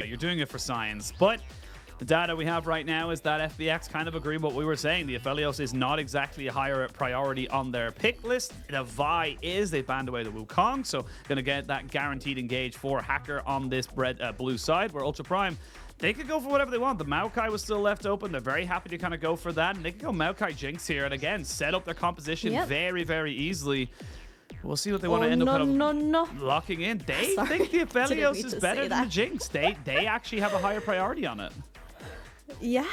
you're doing it for science. But the data we have right now is that FPX kind of agree with what we were saying. The Aphelios is not exactly a higher priority on their pick list. The Vi is. They banned away the Wukong, so going to get that guaranteed engage for Hacker on this blue side, where Ultra Prime, they could go for whatever they want. The Maokai was still left open. They're very happy to kind of go for that. And they can go Maokai Jinx here and again set up their composition very, very easily. We'll see what they want to end up locking in. They think the Aphelios is better than the Jinx. They actually have a higher priority on it. Yeah,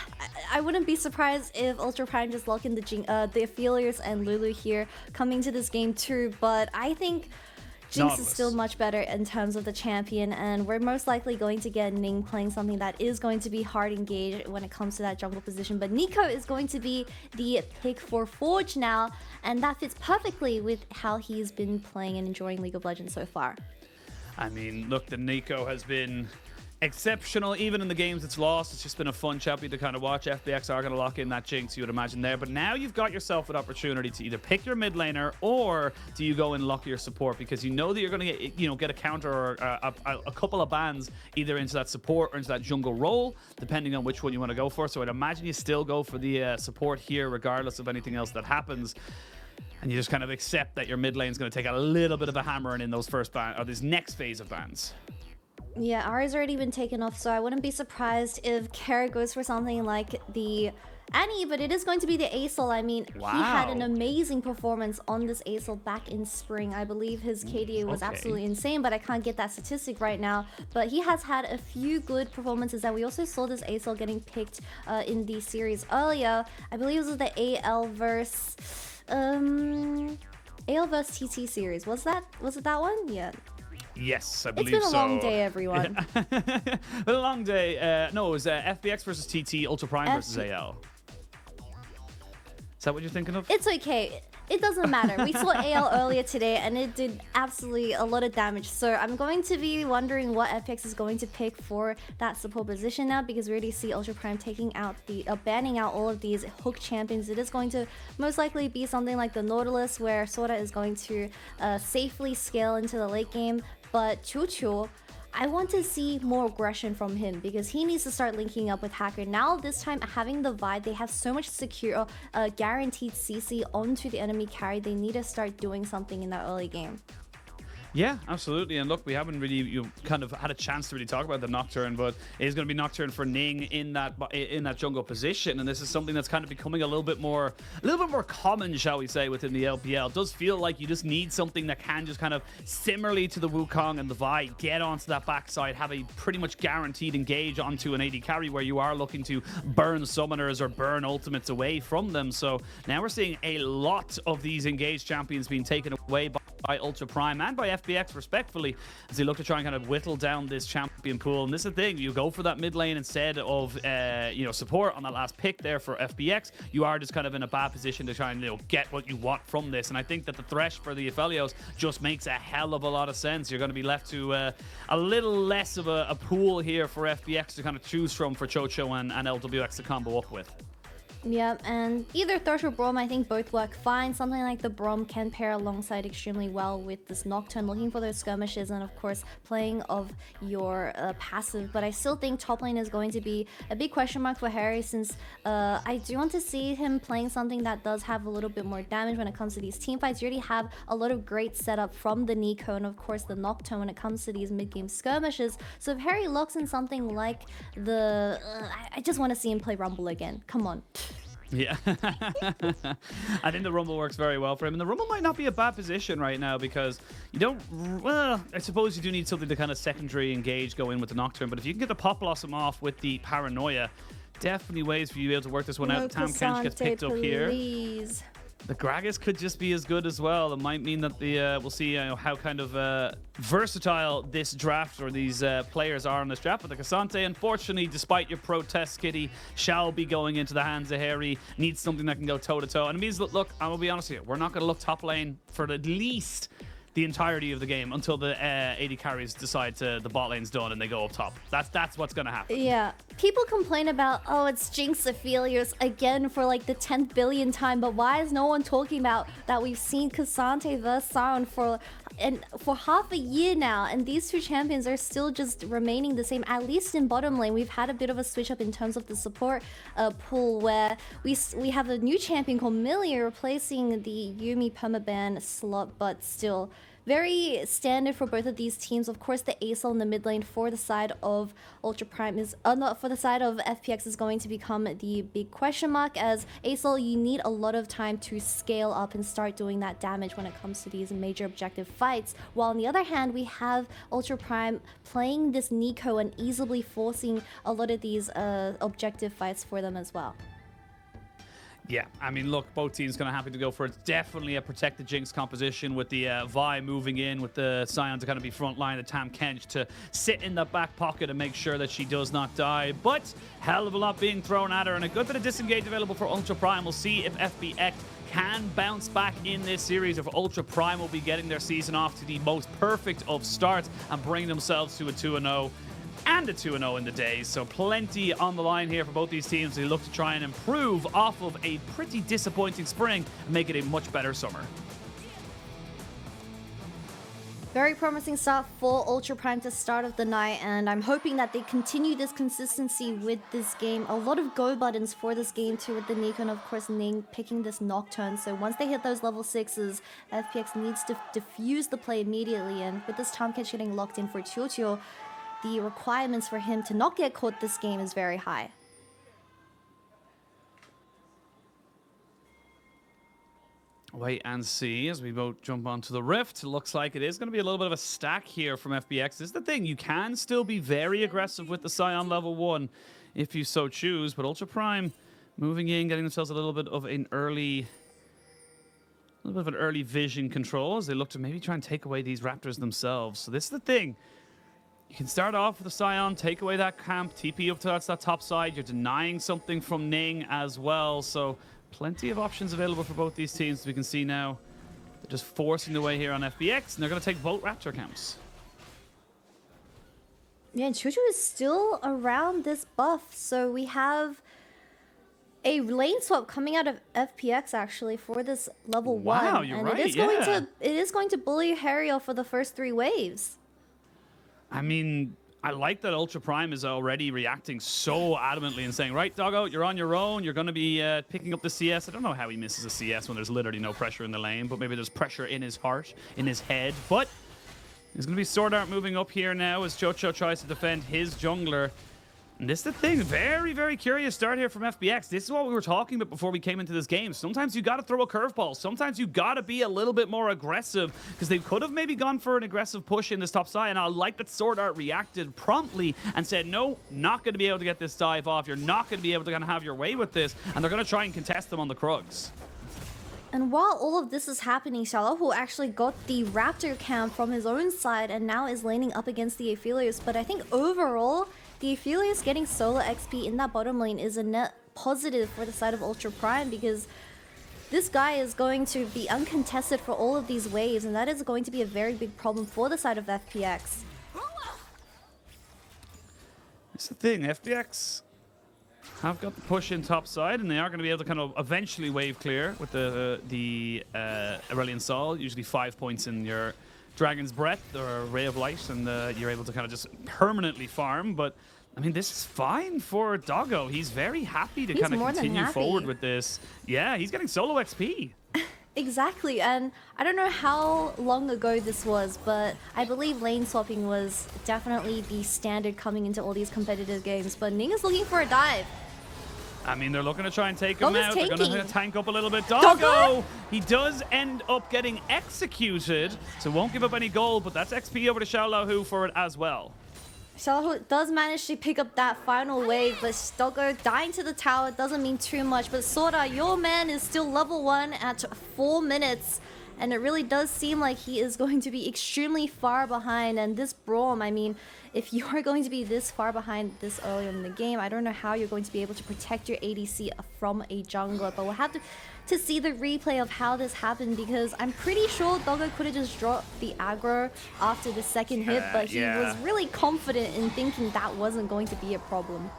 I wouldn't be surprised if Ultra Prime just lock in the Aphelios and Lulu here coming to this game too, but I think Jinx is still much better in terms of the champion, and we're most likely going to get Ning playing something that is going to be hard engaged when it comes to that jungle position. But Nico is going to be the pick for Forge now, and that fits perfectly with how he's been playing and enjoying League of Legends so far. I mean, look, the Nico has been exceptional, even in the games it's lost. It's just been a fun champion to kind of watch. FPX are going to lock in that Jinx, you would imagine there. But now you've got yourself an opportunity to either pick your mid laner, or do you go and lock your support, because you know that you're going to get a counter or a couple of bans either into that support or into that jungle role, depending on which one you want to go for. So I'd imagine you still go for the support here, regardless of anything else that happens. And you just kind of accept that your mid lane is going to take a little bit of a hammering in those first ban or this next phase of bans. Yeah, Ari's already been taken off, so I wouldn't be surprised if Kara goes for something like the Annie, but it is going to be the Acel. I mean, he had an amazing performance on this Acel back in spring. I believe his KDA was absolutely insane, but I can't get that statistic right now. But he has had a few good performances, and we also saw this Acel getting picked in the series earlier. I believe it was the AL versus TT series. Was it that one? Yeah. Yes, I believe so. It's been a long day, everyone. A long day. No, it was FPX versus TT, Ultra Prime versus AL. Is that what you're thinking of? It's okay. It doesn't matter. We saw AL earlier today, and it did absolutely a lot of damage. So I'm going to be wondering what FPX is going to pick for that support position now, because we already see Ultra Prime taking out banning out all of these hook champions. It is going to most likely be something like the Nautilus, where SwordArt is going to safely scale into the late game. But QuiQiu, I want to see more aggression from him, because he needs to start linking up with Hacker. Now, this time, having the Vi, they have so much secure, guaranteed CC onto the enemy carry. They need to start doing something in that early game. Yeah, absolutely. And look, we haven't really kind of had a chance to really talk about the Nocturne, but it is going to be Nocturne for Ning in that jungle position, and this is something that's kind of becoming a little bit more common, shall we say, within the LPL. It does feel like you just need something that can just kind of similarly to the Wukong and the Vi get onto that backside, have a pretty much guaranteed engage onto an AD carry where you are looking to burn summoners or burn ultimates away from them. So now we're seeing a lot of these engaged champions being taken away by Ultra Prime and by FPX, respectfully, as they look to try and kind of whittle down this champion pool. And this is the thing, you go for that mid lane instead of support on that last pick there for FPX. You are just kind of in a bad position to try and get what you want from this. And I think that the Thresh for the Aphelios just makes a hell of a lot of sense. You're going to be left to a little less of a pool here for FPX to kind of choose from for Chocho and LWX to combo up with. Yeah, and either Thresh or Braum, I think both work fine. Something like the Braum can pair alongside extremely well with this Nocturne, looking for those skirmishes and, of course, playing of your passive. But I still think top lane is going to be a big question mark for Hery, since I do want to see him playing something that does have a little bit more damage when it comes to these team fights. You already have a lot of great setup from the Nico and, of course, the Nocturne when it comes to these mid-game skirmishes. So if Hery locks in something like the... I just want to see him play Rumble again. Come on. Yeah, I think the Rumble works very well for him. And the Rumble might not be a bad position right now, because you don't... Well, I suppose you do need something to kind of secondary engage, go in with the Nocturne. But if you can get the Pop Blossom off with the Paranoia, definitely ways for you to be able to work this one out. Tam Kench gets picked up here. The Gragas could just be as good as well. It might mean that we'll see how kind of versatile this draft or these players are on this draft. But the Cassante, unfortunately, despite your protest, Kitty, shall be going into the hands of Hery. Needs something that can go toe-to-toe. And it means, look, I'm going to be honest with you, we're not going to look top lane for at least the entirety of the game until the AD carries decide the bot lane's done and they go up top. That's what's going to happen. Yeah. People complain about, oh, it's Jinx Aphelios again for like the 10th billion time, but why is no one talking about that we've seen Cassante versus Sion for and for half a year now, and these two champions are still just remaining the same. At least in bottom lane, we've had a bit of a switch up in terms of the support pool, where we have a new champion called Millie replacing the Yuumi permaban slot, but still very standard for both of these teams. Of course, the Ace in the mid lane for the side of Ultra Prime is not for the side of FPX is going to become the big question mark, as Ace, you need a lot of time to scale up and start doing that damage when it comes to these major objective fights. While on the other hand, we have Ultra Prime playing this Nico and easily forcing a lot of these objective fights for them as well. Yeah, I mean, look, both teams kind of happy to go for it. Definitely a protected Jinx composition with the Vi moving in, with the Sion to kind of be front line, the Tam Kench to sit in the back pocket and make sure that she does not die. But hell of a lot being thrown at her, and a good bit of disengage available for Ultra Prime. We'll see if FPX can bounce back in this series, if Ultra Prime will be getting their season off to the most perfect of starts and bring themselves to a 2-0. And a 2-0 in the days, so plenty on the line here for both these teams. They look to try and improve off of a pretty disappointing spring and make it a much better summer. Very promising start for Ultra Prime to start of the night, and I'm hoping that they continue this consistency with this game. A lot of go buttons for this game too, with the Nico and of course Ning picking this Nocturne. So once they hit those level 6s, FPX needs to diffuse the play immediately, and with this Tam Kench getting locked in for QuiQiu, the requirements for him to not get caught this game is very high. Wait and see as we both jump onto the Rift. It looks like it is going to be a little bit of a stack here from FPX. This is the thing, you can still be very aggressive with the Sion level 1 if you so choose, but Ultra Prime moving in, getting themselves a little bit of an early vision control as they look to maybe try and take away these Raptors themselves. So this is the thing. You can start off with a Sion, take away that camp, TP up to that top side. You're denying something from Ning as well. So plenty of options available for both these teams. We can see now they're just forcing the way here on FPX, and they're going to take both Raptor camps. Yeah, and QuiQiu is still around this buff. So we have a lane swap coming out of FPX actually for this level 1. Wow, you're and right, it is going to bully Hery for the first 3 waves. I mean, I like that Ultra Prime is already reacting so adamantly and saying, right, Doggo, you're on your own. You're going to be picking up the CS. I don't know how he misses a CS when there's literally no pressure in the lane, but maybe there's pressure in his heart, in his head. But there's going to be SwordArt moving up here now as Chocho tries to defend his jungler. And this is the thing, very, very curious start here from FPX. This is what we were talking about before we came into this game. Sometimes you got to throw a curveball. Sometimes you got to be a little bit more aggressive, because they could have maybe gone for an aggressive push in this top side. And I like that SwordArt reacted promptly and said, no, not going to be able to get this dive off. You're not going to be able to kind of have your way with this. And they're going to try and contest them on the Krugs. And while all of this is happening, Xioalaohu actually got the Raptor camp from his own side and now is laning up against the Aphelios. But I think overall, the Aphelios getting solo XP in that bottom lane is a net positive for the side of Ultra Prime, because this guy is going to be uncontested for all of these waves, and that is going to be a very big problem for the side of FPX. It's the thing, FPX have got the push in top side, and they are going to be able to kind of eventually wave clear with the Aurelion Sol. Usually 5 points in your Dragon's Breath or Ray of Light, and you're able to kind of just permanently farm. But I mean, this is fine for Doggo. He's very happy to kind of continue forward with this. Yeah, he's getting solo XP. Exactly, and I don't know how long ago this was, but I believe lane swapping was definitely the standard coming into all these competitive games. But Ning is looking for a dive. I mean, they're looking to try and take him out. They're going to tank up a little bit. Doggo! He does end up getting executed, so won't give up any gold, but that's XP over to Xioalaohu for it as well. Xioalaohu does manage to pick up that final wave, but Doggo dying to the tower doesn't mean too much. But SwordArt, your man is still level 1 at 4 minutes, and it really does seem like he is going to be extremely far behind. And this Braum, I mean, if you are going to be this far behind this early in the game, I don't know how you're going to be able to protect your ADC from a jungler. But we'll have to see the replay of how this happened, because I'm pretty sure Doggo could have just dropped the aggro after the second hit, but he was really confident in thinking that wasn't going to be a problem.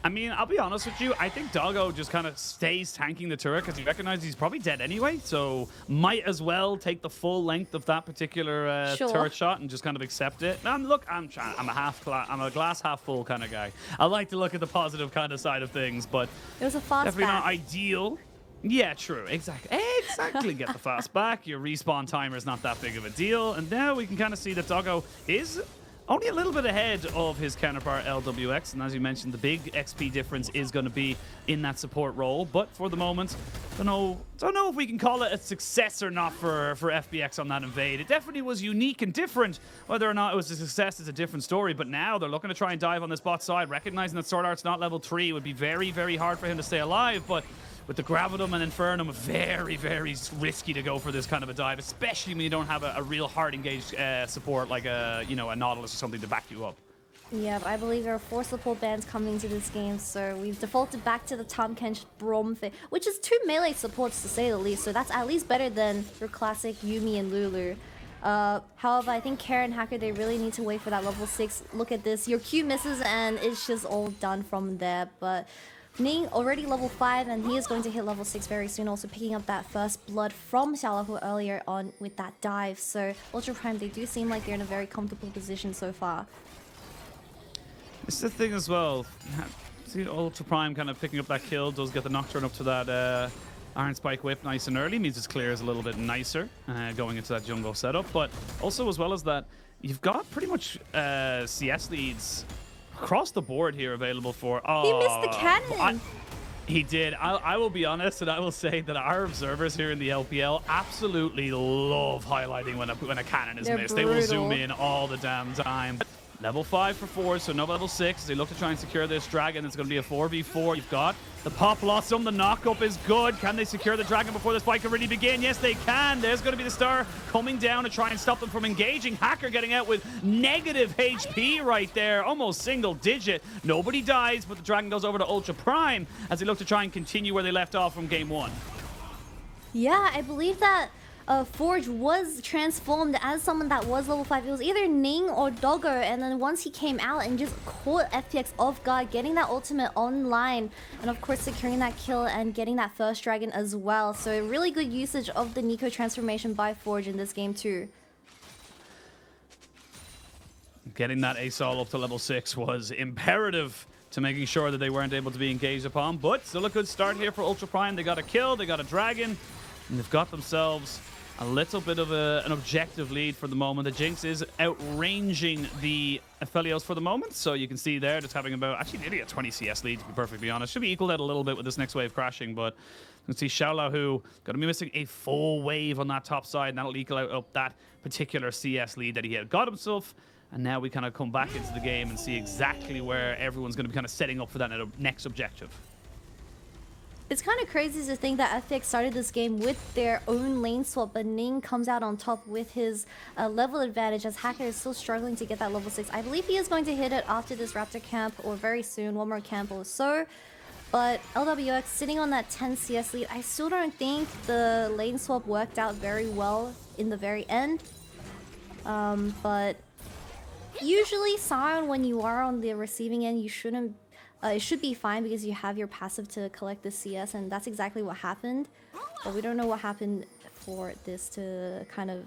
I mean, I'll be honest with you. I think Doggo just kind of stays tanking the turret because he recognizes he's probably dead anyway. So might as well take the full length of that particular turret shot and just kind of accept it. Look, I'm a glass half full kind of guy. I like to look at the positive kind of side of things, but it was a fast definitely back. not ideal. Yeah, true. Exactly. Get the fast back. Your respawn timer is not that big of a deal. And now we can kind of see that Doggo is only a little bit ahead of his counterpart LWX, and as you mentioned, the big XP difference is going to be in that support role. But for the moment, don't know if we can call it a success or not for FPX on that invade. It definitely was unique and different. Whether or not it was a success is a different story. But now they're looking to try and dive on this bot side, recognizing that SwordArt's not level 3. It would be very, very hard for him to stay alive. But with the Gravitum and Infernum, very, very risky to go for this kind of a dive, especially when you don't have a real hard engaged support like a Nautilus or something to back you up. Yeah, but I believe there are 4 support bands coming into this game, so we've defaulted back to the Tahm Kench Braum thing, which is 2 melee supports to say the least, so that's at least better than your classic Yuumi and Lulu. However, I think Karen Hacker, they really need to wait for that level 6. Look at this, your Q misses and it's just all done from there, but Ning already level 5 and he is going to hit level 6 very soon, also picking up that first blood from Xioalaohu earlier on with that dive. So Ultra Prime, they do seem like they're in a very comfortable position so far. It's the thing as well. See Ultra Prime kind of picking up that kill, does get the Nocturne up to that Iron Spike Whip nice and early, means his clear is a little bit nicer going into that jungle setup. But also as well as that, you've got pretty much CS leads across the board here available for... Oh, he missed the cannon! He did. I will be honest, and I will say that our observers here in the LPL absolutely love highlighting when a cannon is missed. They will zoom in all the damn time. Level 5 for 4, so no level 6. They look to try and secure this dragon. It's going to be a 4v4. You've got the pop blossom. The knock-up is good. Can they secure the dragon before this fight can really begin? Yes, they can. There's going to be the star coming down to try and stop them from engaging. Hacker getting out with negative HP right there. Almost single digit. Nobody dies, but the dragon goes over to Ultra Prime as they look to try and continue where they left off from game 1. Yeah, I believe that Forge was transformed as someone that was level 5. It was either Ning or Doggo, and then once he came out and just caught FPX off guard, getting that ultimate online, and of course securing that kill and getting that first dragon as well. So really good usage of the Nico transformation by Forge in this game too. Getting that ASOL up to level 6 was imperative to making sure that they weren't able to be engaged upon, but still a good start here for Ultra Prime. They got a kill, they got a dragon, and they've got themselves a little bit of an objective lead for the moment. The Jinx is outranging the Aphelios for the moment, so you can see there just having about, actually nearly a 20 CS lead to be perfectly honest. Should be equaled out a little bit with this next wave crashing, but you can see Xioalaohu going to be missing a full wave on that top side, and that'll equal out up that particular CS lead that he had got himself. And now we kind of come back into the game and see exactly where everyone's going to be kind of setting up for that next objective. It's kind of crazy to think that FPX started this game with their own lane swap, but Ning comes out on top with his level advantage as Hacker is still struggling to get that level 6. I believe he is going to hit it after this Raptor camp or very soon, one more camp or so. But LWX sitting on that 10 CS lead, I still don't think the lane swap worked out very well in the very end. But usually, Sion, when you are on the receiving end, you shouldn't. It should be fine because you have your passive to collect the CS, and that's exactly what happened. But we don't know what happened for this to kind of...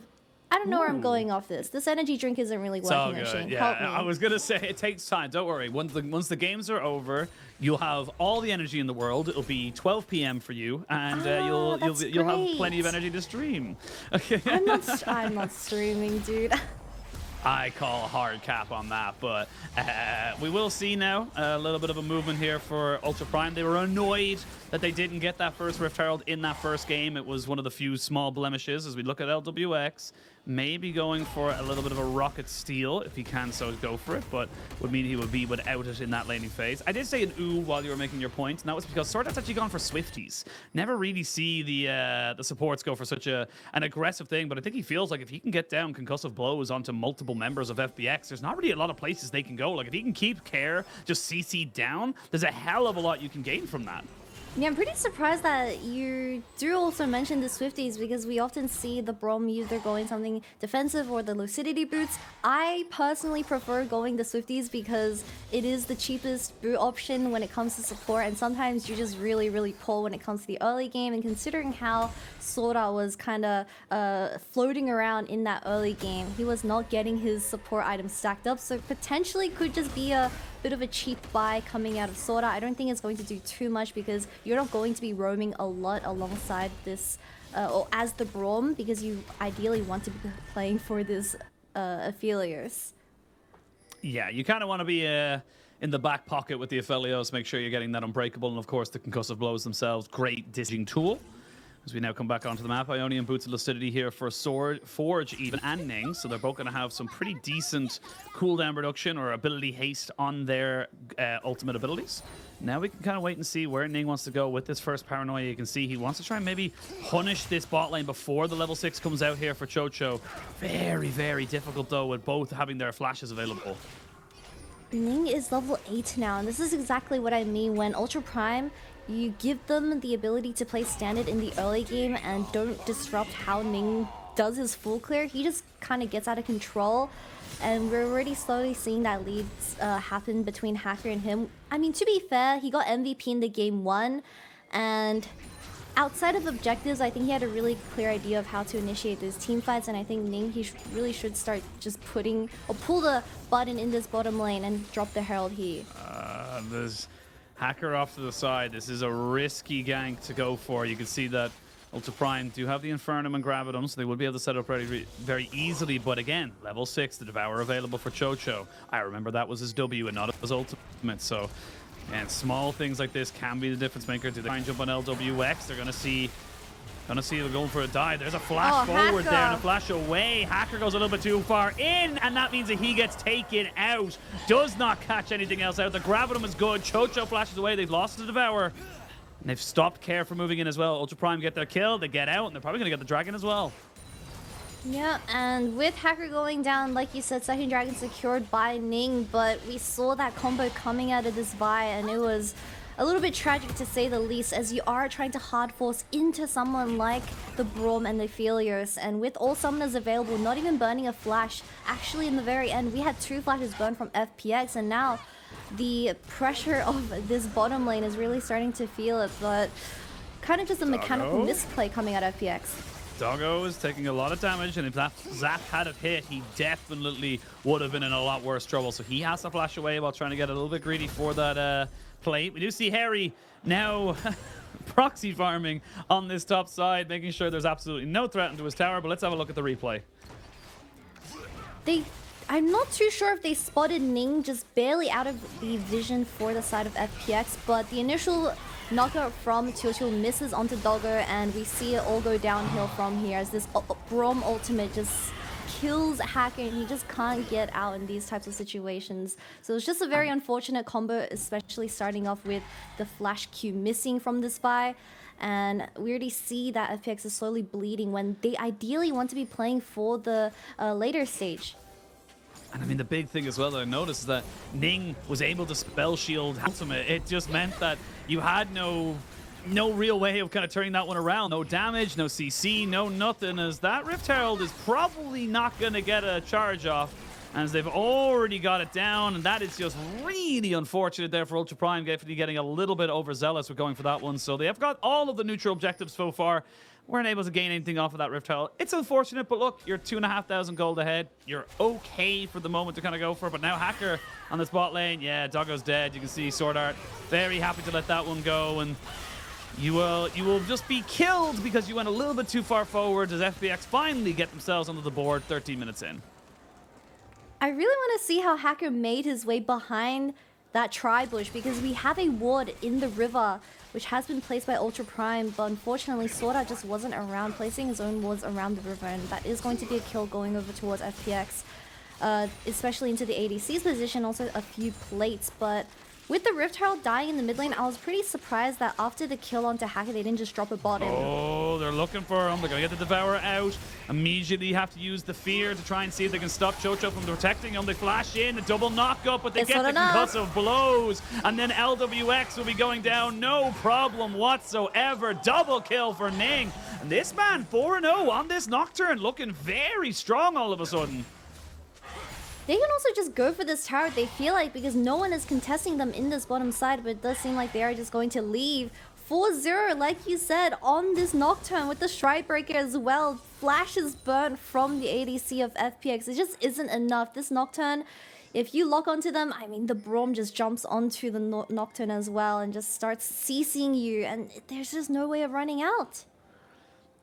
I don't know where I'm going off this. This energy drink isn't really working. It's all good. Machine. Yeah, Help me. I was gonna say it takes time. Don't worry. Once the games are over, you'll have all the energy in the world. It'll be 12 p.m. for you, and you'll have plenty of energy to stream. Okay. I'm not streaming, dude. I call a hard cap on that, but we will see now a little bit of a movement here for Ultra Prime. They were annoyed that they didn't get that first Rift Herald in that first game. It was one of the few small blemishes as we look at LWX. Maybe going for a little bit of a rocket steal if he can so go for it, but would mean he would be without it in that laning phase. I did say an ooh while you were making your point, and that was because SwordArt's actually gone for Swifties. Never really see the supports go for such an aggressive thing, but I think he feels like if he can get down concussive blows onto multiple members of FPX, there's not really a lot of places they can go. Like if he can keep Care just CC down, there's a hell of a lot you can gain from that. Yeah, I'm pretty surprised that you do also mention the Swifties because we often see the Braum either going something defensive or the Lucidity boots. I personally prefer going the Swifties because it is the cheapest boot option when it comes to support, and sometimes you're just really, really poor when it comes to the early game. And considering how SwordArt was kind of floating around in that early game, he was not getting his support items stacked up, so potentially could just be a bit of a cheap buy coming out of SwordArt. I don't think it's going to do too much because you're not going to be roaming a lot alongside this or as the Braum, because you ideally want to be playing for this Aphelios. Yeah, you kind of want to be in the back pocket with the Aphelios, make sure you're getting that Unbreakable, and of course the concussive blows themselves, great dishing tool. As we now come back onto the map, Ionian Boots of Lucidity here for Forge even and Ning, so they're both going to have some pretty decent cooldown reduction or ability haste on their ultimate abilities. Now we can kind of wait and see where Ning wants to go with this first Paranoia. You can see he wants to try and maybe punish this bot lane before the level 6 comes out here for Chocho. Very, very difficult though with both having their flashes available. Ning is level 8 now, and this is exactly what I mean when Ultra Prime, you give them the ability to play standard in the early game and don't disrupt how Ning does his full clear. He just kind of gets out of control, and we're already slowly seeing that leads happen between Hacker and him. I mean, to be fair, he got MVP in the game 1, and outside of objectives, I think he had a really clear idea of how to initiate those team fights, and I think Ning, he really should start just putting or pull the button in this bottom lane and drop the Herald here. There's Hacker off to the side. This is a risky gank to go for. You can see that Ultra Prime do have the Infernum and Gravitum, so they will be able to set up very easily. But again, level 6, the Devour available for Chocho. I remember that was his W and not his ultimate. So, and small things like this can be the difference maker. Do they try and jump on LWX? They're gonna see they're going for a dive. There's a flash forward there and a flash away. Hacker goes a little bit too far in, and that means that he gets taken out. Does not catch anything else out. The Gravitum is good. Chocho flashes away. They've lost the Devour. And they've stopped Care from moving in as well. Ultra Prime get their kill. They get out, and they're probably going to get the Dragon as well. Yeah, and with Hacker going down, like you said, second Dragon secured by Ning, but we saw that combo coming out of this Vi, and it was a little bit tragic to say the least, as you are trying to hard force into someone like the Braum and the Aphelios, and with all summoners available, not even burning a flash. Actually, in the very end, we had 2 flashes burned from FPX, and now the pressure of this bottom lane is really starting to feel it, but kind of just a mechanical misplay coming out of FPX. Doggo is taking a lot of damage, and if that Zap had have hit, he definitely would have been in a lot worse trouble. So he has to flash away while trying to get a little bit greedy for that plate. We do see Hery now proxy farming on this top side, making sure there's absolutely no threat into his tower, but let's have a look at the replay. I'm not too sure if they spotted Ning just barely out of the vision for the side of FPX, but the initial knockout from QuiQiu misses onto Doggo, and we see it all go downhill from here as this Braum ultimate just kills Hacker, and he just can't get out in these types of situations. So it's just a very unfortunate combo, especially starting off with the flash Q missing from this Vi. And we already see that FPX is slowly bleeding when they ideally want to be playing for the later stage. And I mean, the big thing as well that I noticed is that Ning was able to spell shield ultimate. It just meant that you had no real way of kind of turning that one around. No damage, no CC, no nothing, as that Rift Herald is probably not going to get a charge off, as they've already got it down, and that is just really unfortunate there for Ultra Prime, definitely getting a little bit overzealous with going for that one. So they have got all of the neutral objectives so far. Weren't able to gain anything off of that Rift Herald. It's unfortunate, but look, you're 2,500 gold ahead. You're okay for the moment to kind of go for it, but now Hacker on this bot lane. Yeah, Doggo's dead. You can see SwordArt very happy to let that one go, and you will just be killed because you went a little bit too far forward as FPX finally get themselves onto the board 13 minutes in. I really want to see how Hacker made his way behind that tri-bush, because we have a ward in the river which has been placed by Ultra Prime, but unfortunately SwordArt just wasn't around, placing his own wards around the river, and that is going to be a kill going over towards FPX, especially into the ADC's position, also a few plates. But with the Rift Herald dying in the mid lane, I was pretty surprised that after the kill onto Hacker, they didn't just drop a bot in. Oh, they're looking for him. They're going to get the Devourer out. Immediately have to use the Fear to try and see if they can stop Chocho from protecting him. They flash in, a double knock-up, but they get the concussive blows. And then LWX will be going down, no problem whatsoever. Double kill for Ning. And this man, 4-0 on this Nocturne, looking very strong all of a sudden. They can also just go for this tower, they feel like, because no one is contesting them in this bottom side, but it does seem like they are just going to leave. 4-0, like you said, on this Nocturne with the Stride Breaker as well. Flashes burnt from the ADC of FPX. It just isn't enough. This Nocturne, if you lock onto them, I mean, the Braum just jumps onto the Nocturne as well and just starts CCing you, and there's just no way of running out.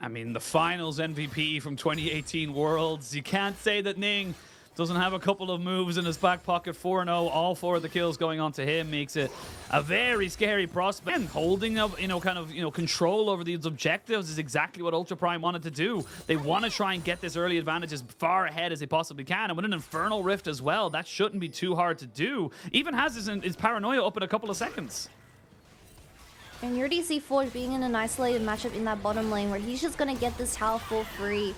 I mean, the finals MVP from 2018 Worlds. You can't say that Ning doesn't have a couple of moves in his back pocket. 4-0, all 4 of the kills going on to him makes it a very scary prospect. And holding up, control over these objectives is exactly what Ultra Prime wanted to do. They want to try and get this early advantage as far ahead as they possibly can. And with an Infernal Rift as well, that shouldn't be too hard to do. Even has his Paranoia up in a couple of seconds. And you already see Forge being in an isolated matchup in that bottom lane where he's just going to get this tower for free.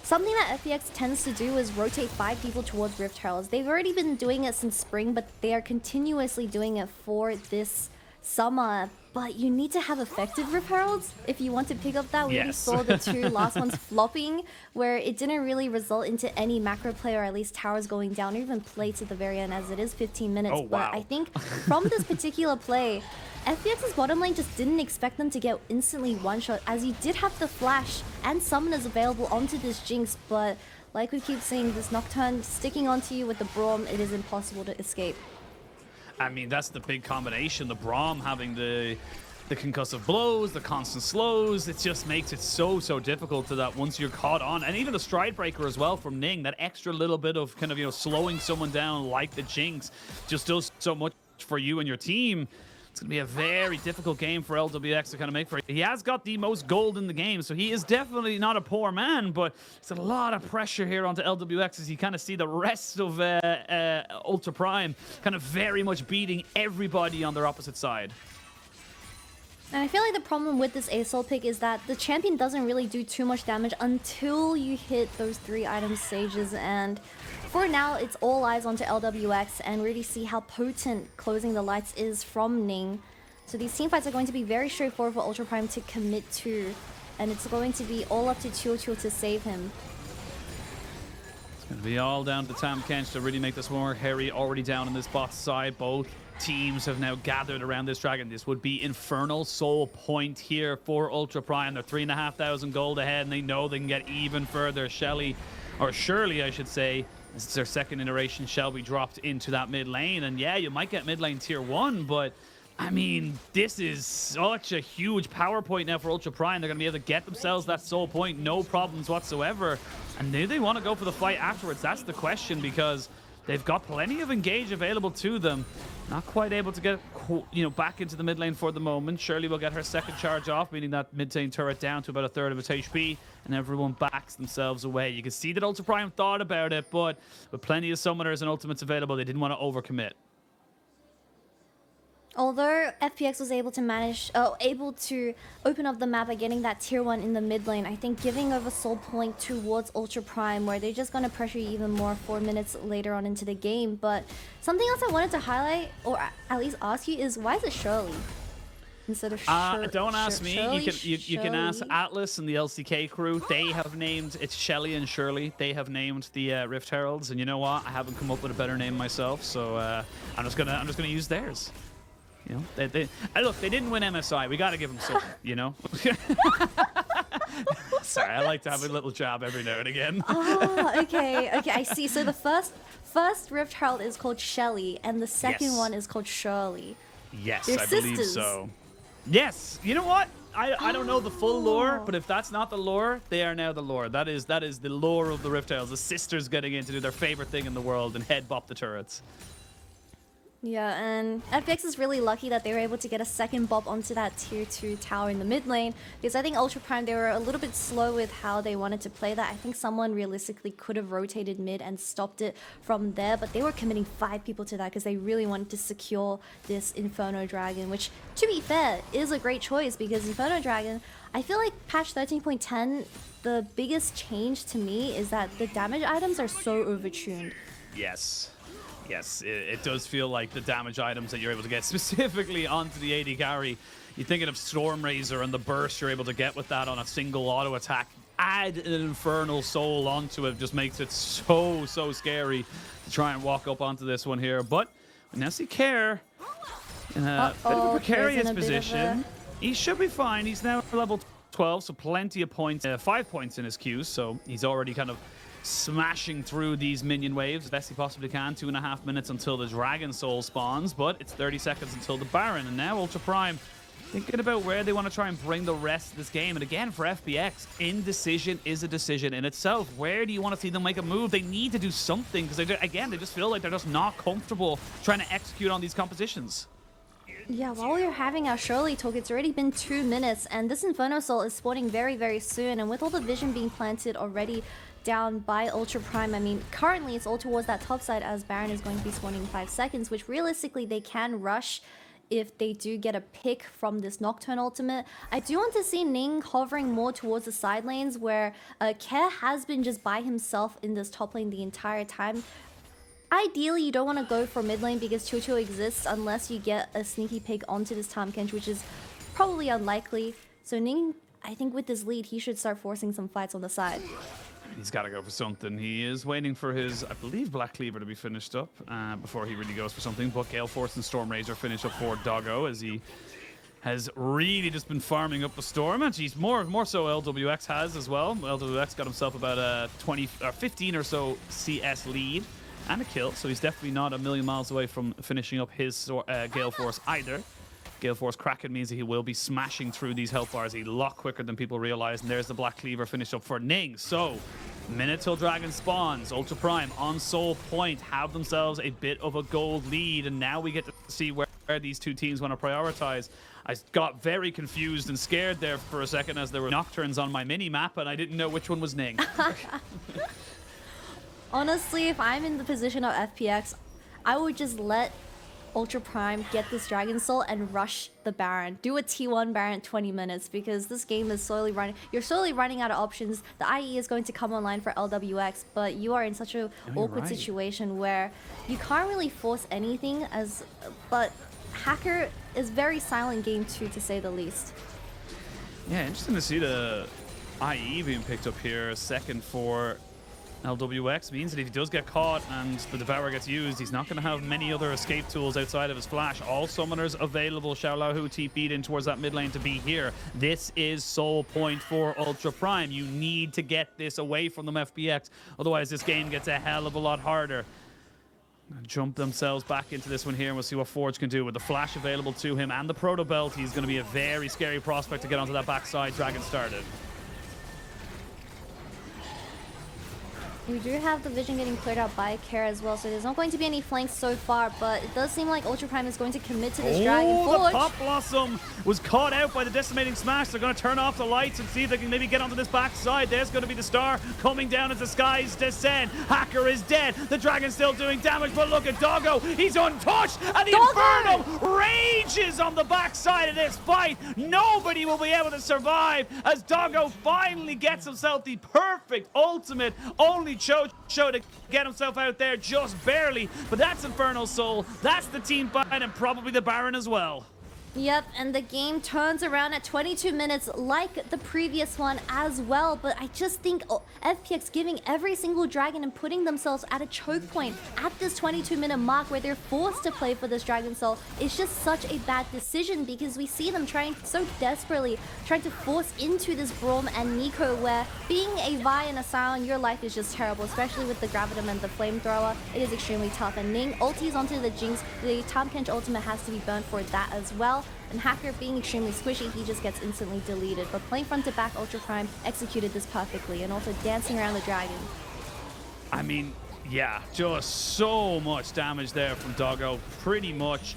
Something that FPX tends to do is rotate 5 people towards Rift Heralds. They've already been doing it since spring, but they are continuously doing it for this summer. But you need to have effective Rift Heralds if you want to pick up that. We already saw the 2 last ones flopping, where it didn't really result into any macro play or at least towers going down or even plates at the very end, as it is 15 minutes. Oh, wow. But I think from this particular play, FPX's bottom lane just didn't expect them to get instantly one-shot, as you did have the flash and summoners available onto this Jinx, but like we keep saying, this Nocturne sticking onto you with the Braum, it is impossible to escape. I mean, that's the big combination. The Braum having the concussive blows, the constant slows, it just makes it so difficult to that once you're caught on. And even the Stride Breaker as well from Ning, that extra little bit of kind of, slowing someone down like the Jinx just does so much for you and your team. It's going to be a very difficult game for LWX to kind of make for it. He has got the most gold in the game, so he is definitely not a poor man, but it's a lot of pressure here onto LWX as you kind of see the rest of Ultra Prime kind of very much beating everybody on their opposite side. And I feel like the problem with this ASOL pick is that the champion doesn't really do too much damage until you hit those 3 item stages, and for now it's all eyes onto LWX and really see how potent closing the lights is from Ning. So these teamfights are going to be very straightforward for Ultra Prime to commit to, and it's going to be all up to QuiQiu to save him. It's going to be all down to Tam Kench to really make this more. Hery already down on this bot side. Both teams have now gathered around this dragon. This would be Infernal Soul Point here for Ultra Prime. They're 3,500 gold ahead, and they know they can get even further. Shirley, I should say, this is their second iteration. Shelby dropped into that mid lane, and yeah, you might get mid lane tier 1, but I mean, this is such a huge power point now for Ultra Prime. They're going to be able to get themselves that soul point, no problems whatsoever. And do they want to go for the fight afterwards? That's the question, because they've got plenty of engage available to them. Not quite able to get, back into the mid lane for the moment. Shirley will get her second charge off, meaning that mid lane turret down to about a third of its HP, and everyone backs themselves away. You can see that Ultra Prime thought about it, but with plenty of summoners and ultimates available, they didn't want to overcommit. Although FPX was able to open up the map by getting that tier 1 in the mid lane, I think giving over soul point towards Ultra Prime, where they're just going to pressure you even more 4 minutes later on into the game. But something else I wanted to highlight, or at least ask you, is why is it Shirley instead of don't ask me. You can ask Atlas and the LCK crew. They have named, it's Shelly and Shirley. They have named the Rift Heralds, and you know what? I haven't come up with a better name myself, so I'm just gonna use theirs. Look, they didn't win MSI. We got to give them something, Sorry, I like to have a little jab every now and again. Oh, okay, I see. So the first Rift Herald is called Shelly, and the second one is called Shirley. Yes, They're I sisters. believe so. Yes, you know what? I don't know the full lore, but if that's not the lore, they are now the lore. That is the lore of the Rift Heralds. The sisters getting in to do their favorite thing in the world and head bop the turrets. Yeah, and FPX is really lucky that they were able to get a second bop onto that tier 2 tower in the mid lane, because I think Ultra Prime, they were a little bit slow with how they wanted to play that. I think someone realistically could have rotated mid and stopped it from there, but they were committing 5 people to that because they really wanted to secure this Inferno Dragon, which, to be fair, is a great choice, because Inferno Dragon, I feel like patch 13.10, the biggest change to me is that the damage items are so overtuned. Yes. Yes, it does feel like the damage items that you're able to get specifically onto the AD carry. You're thinking of Stormrazor and the burst you're able to get with that on a single auto attack. Add an Infernal Soul onto it just makes it so scary to try and walk up onto this one here. But Nessie Care in a bit of a precarious position. He should be fine. He's now level 12, so plenty of points. 5 points in his queue, so he's already kind of smashing through these minion waves as best he possibly can. 2.5 minutes until the Dragon Soul spawns, but it's 30 seconds until the Baron. And now Ultra Prime thinking about where they want to try and bring the rest of this game. And again, for FPX, indecision is a decision in itself. Where do you want to see them make a move? They need to do something, because they just feel like they're just not comfortable trying to execute on these compositions. Yeah, while we're having our Shirley talk, it's already been 2 minutes, and this Inferno Soul is spawning very soon. And with all the vision being planted already down by Ultra Prime, I mean, currently it's all towards that top side, as Baron is going to be spawning in 5 seconds, which realistically they can rush if they do get a pick from this Nocturne ultimate. I do want to see Ning hovering more towards the side lanes, where Care has been just by himself in this top lane the entire time. Ideally, you don't want to go for mid lane because QuiQiu exists unless you get a sneaky pick onto this Tahm Kench, which is probably unlikely. So Ning, I think with this lead, he should start forcing some fights on the side. He's got to go for something. He is waiting for his, I believe, Black Cleaver to be finished up before he really goes for something. But Gale Force and Stormrazor finish up for Doggo, as he has really just been farming up the Storm. And he's more so LWX has as well. LWX got himself about a 15 or so CS lead and a kill, so he's definitely not a million miles away from finishing up his Gale Force either. Gale Force Kraken means that he will be smashing through these health bars a lot quicker than people realize. And there's the Black Cleaver finished up for Ning. So, minute till Dragon spawns. Ultra Prime on Soul Point have themselves a bit of a gold lead. And now we get to see where these two teams want to prioritize. I got very confused and scared there for a second as there were Nocturnes on my mini-map and I didn't know which one was Ning. Honestly, if I'm in the position of FPX, I would just let Ultra Prime get this Dragon Soul and rush the Baron. Do a T1 Baron at 20 minutes, because this game is slowly running. You're slowly running out of options. The IE is going to come online for LWX, but you are in such an awkward situation where you can't really force anything. But Hacker is very silent game 2, to say the least. Yeah, interesting to see the IE being picked up here. Second for LWX means that if he does get caught and the Devourer gets used, he's not going to have many other escape tools outside of his flash. All summoners available. Xioalaohu TP'd in towards that mid lane to be here. This is Soul Point for Ultra Prime. You need to get this away from them, FPX. Otherwise, this game gets a hell of a lot harder. Jump themselves back into this one here, and we'll see what Forge can do. With the flash available to him and the Proto Belt, he's going to be a very scary prospect to get onto that backside. Dragon started. We do have the vision getting cleared out by Care as well, so there's not going to be any flanks so far, but it does seem like Ultra Prime is going to commit to this Dragon Forge. The Pop Blossom was caught out by the Decimating Smash. They're going to turn off the lights and see if they can maybe get onto this backside. There's going to be the star coming down as the skies descend. Hacker is dead. The Dragon's still doing damage, but look at Doggo. He's untouched, and the Doggo! Inferno rages on the backside of this fight. Nobody will be able to survive as Doggo finally gets himself the perfect ultimate. Only Cho to get himself out there just barely, but that's Infernal Soul, that's the team fight, and probably the Baron as well. Yep, and the game turns around at 22 minutes like the previous one as well, but I just think FPX giving every single dragon and putting themselves at a choke point at this 22-minute mark where they're forced to play for this Dragon Soul is just such a bad decision, because we see them trying so desperately, trying to force into this Braum and Nico, where being a Vi and a Sion, your life is just terrible, especially with the Gravitum and the Flamethrower. It is extremely tough, and Ning ultis onto the Jinx. The Tahm Kench ultimate has to be burnt for that as well. And Hacker being extremely squishy, he just gets instantly deleted. But playing front to back, Ultra Prime executed this perfectly, and also dancing around the dragon. I mean, Yeah, just so much damage there from Doggo. Pretty much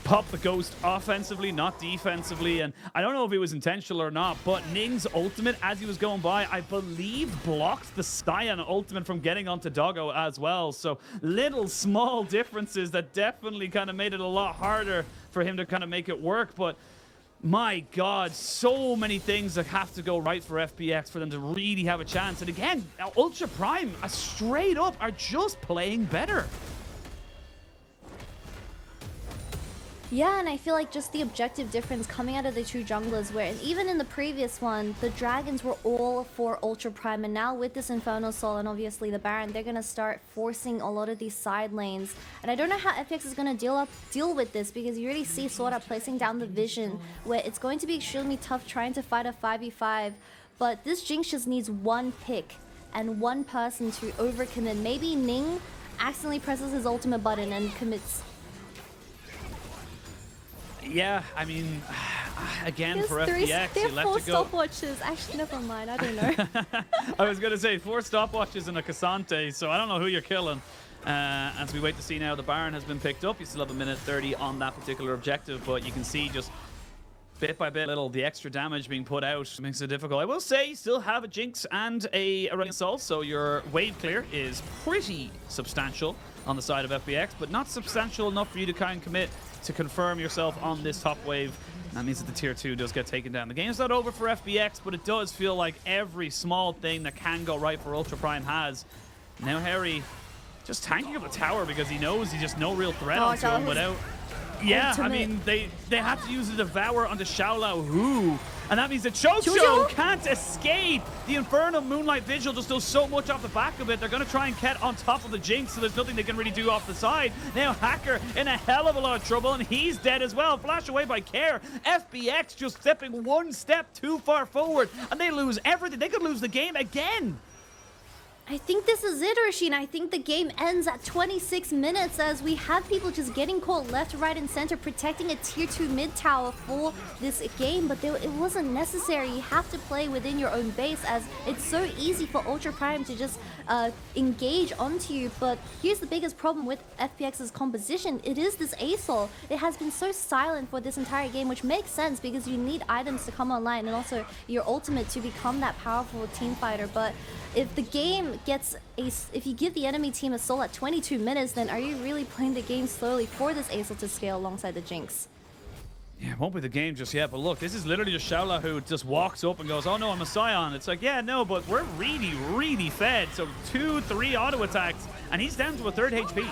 pop the ghost offensively, not defensively. And I don't know if it was intentional or not, but Ning's ultimate, as he was going by, I believe blocked the Scion ultimate from getting onto Doggo as well. So little small differences that definitely kind of made it a lot harder for him to kind of make it work. But my God, so many things that have to go right for FPX for them to really have a chance. And again, Ultra Prime, straight up, are just playing better. Yeah, and I feel like just the objective difference coming out of the two junglers, where even in the previous one, the dragons were all for Ultra Prime, and now with this Inferno Soul and obviously the Baron, they're going to start forcing a lot of these side lanes. And I don't know how FPX is going to deal with this, because you already see SwordArt placing down the vision, where it's going to be extremely tough trying to fight a 5v5, but this Jinx just needs one pick and one person to overcommit. Maybe Ning accidentally presses his ultimate button and commits. Yeah, I mean, again, There's for FPX, there you are 4 left to go. stopwatches. Actually, never mind. I don't know. I was going to say 4 stopwatches and a Cassante, so I don't know who you're killing. As we wait to see now, the Baron has been picked up. You still have a minute 30 on that particular objective, but you can see just bit by bit, the extra damage being put out makes it difficult. I will say you still have a Jinx and a Running Assault, so your wave clear is pretty substantial on the side of FPX, but not substantial enough for you to kind of commit to confirm yourself on this top wave. That means that the tier 2 does get taken down. The game's not over for FPX, but it does feel like every small thing that can go right for Ultra Prime has. Now Hery just tanking up the tower because he knows he's just no real threat onto him without... Yeah, ultimate. I mean, they have to use the Devour onto Xioalaohu, and that means that Jojo can't escape. The Infernal Moonlight Vigil just does so much off the back of it. They're going to try and get on top of the Jinx, so there's nothing they can really do off the side. Now Hacker in a hell of a lot of trouble, and he's dead as well. Flash away by Care. FPX just stepping one step too far forward, and they lose everything. They could lose the game again. I think this is it, Oisin. I think the game ends at 26 minutes as we have people just getting caught left, right, and center, protecting a tier 2 mid tower for this game, but it wasn't necessary. You have to play within your own base, as it's so easy for Ultra Prime to just engage onto you. But here's the biggest problem with FPX's composition. It is this ASOL. It has been so silent for this entire game, which makes sense because you need items to come online and also your ultimate to become that powerful team fighter. But if the game gets if you give the enemy team a soul at 22 minutes, then are you really playing the game slowly for this ASOL to scale alongside the Jinx? Yeah, it won't be the game just yet, but look, this is literally just Xioalaohu who just walks up and goes, oh no, I'm a Scion. It's like, yeah, no, but we're really, really fed. So 2-3 auto attacks, and he's down to a 3rd HP.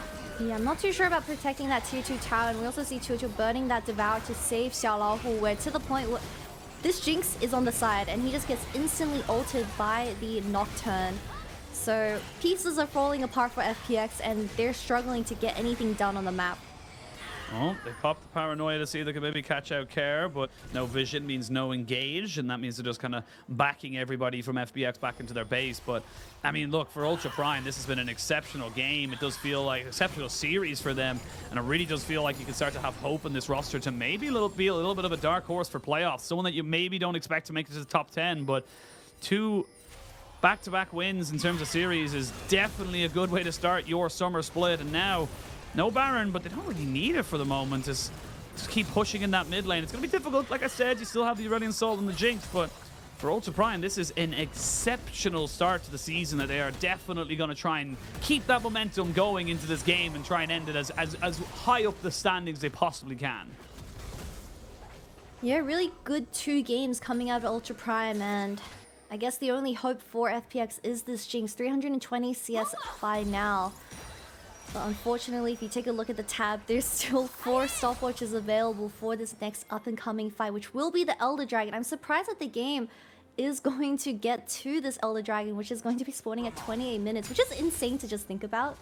Yeah, I'm not too sure about protecting that tier 2 tower, and we also see Jojo burning that Devour to save Xioalaohu, where to the point where this Jinx is on the side, and he just gets instantly ulted by the Nocturne. So pieces are falling apart for FPX, and they're struggling to get anything done on the map. Well, they popped the Paranoia to see if they could maybe catch out Care, but no vision means no engage, and that means they're just kind of backing everybody from FPX back into their base. But, I mean, look, for Ultra Prime, this has been an exceptional game. It does feel like an exceptional series for them, and it really does feel like you can start to have hope in this roster to maybe be a little bit of a dark horse for playoffs. Someone that you maybe don't expect to make it to the top 10, but 2 back-to-back wins in terms of series is definitely a good way to start your summer split. And now, no Baron, but they don't really need it for the moment. Just keep pushing in that mid lane. It's going to be difficult. Like I said, you still have the Running Assault and the Jinx, but for Ultra Prime, this is an exceptional start to the season that they are definitely going to try and keep that momentum going into this game and try and end it as high up the standings they possibly can. Yeah, really good 2 games coming out of Ultra Prime, and I guess the only hope for FPX is this Jinx. 320 CS by now. But unfortunately, if you take a look at the tab, there's still 4 stopwatches available for this next up-and-coming fight, which will be the Elder Dragon. I'm surprised that the game is going to get to this Elder Dragon, which is going to be spawning at 28 minutes, which is insane to just think about.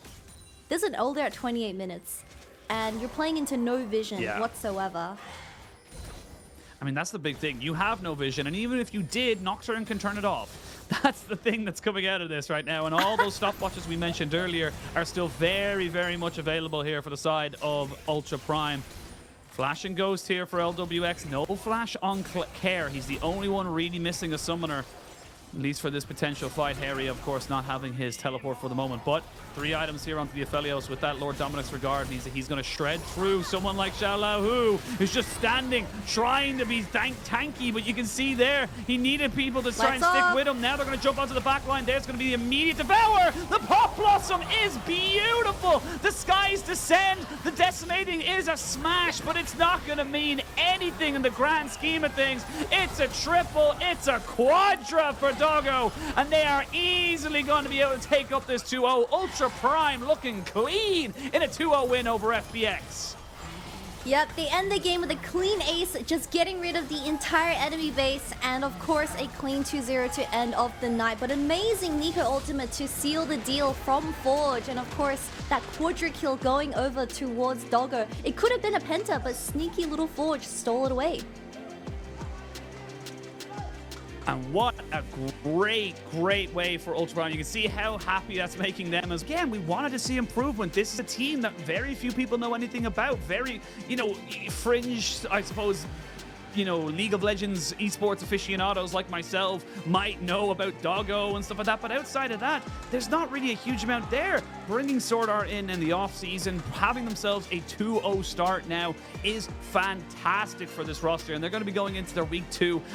There's an Elder at 28 minutes, and you're playing into no vision whatsoever. I mean, that's the big thing. You have no vision, and even if you did, Nocturne can turn it off. That's the thing that's coming out of this right now, and all those stopwatches we mentioned earlier are still very, very much available here for the side of Ultra Prime. Flash and Ghost here for LWX. No flash on Care. He's the only one really missing a summoner. At least for this potential fight. Hery, of course, not having his teleport for the moment. But 3 items here onto the Aphelios with that Lord Dominic's regard. And he's going to shred through someone like Xioalaohu, who's just standing, trying to be tanky. But you can see there, he needed people to try and stick with him. Now they're going to jump onto the back line. There's going to be the immediate devour. The Pop Blossom is beautiful. The skies descend. The decimating is a smash, but it's not going to mean anything in the grand scheme of things. It's a triple. It's a quadra for Doggo, and they are easily going to be able to take up this 2-0. Ultra Prime looking clean in a 2-0 win over FPX. Yep, they end the game with a clean ace, just getting rid of the entire enemy base, and of course a clean 2-0 to end off the night. But amazing Nico ultimate to seal the deal from Forge, and of course that quadra kill going over towards Doggo. It could have been a penta, but sneaky little Forge stole it away. And what a great way for Ultra Prime. You can see how happy that's making them. As again, we wanted to see improvement. This is a team that very few people know anything about. Very, fringe, I suppose, League of Legends esports aficionados like myself might know about Doggo and stuff like that, but outside of that, there's not really a huge amount there. Bringing SwordArt in the off-season, having themselves a 2-0 start now is fantastic for this roster, and they're going to be going into their week 2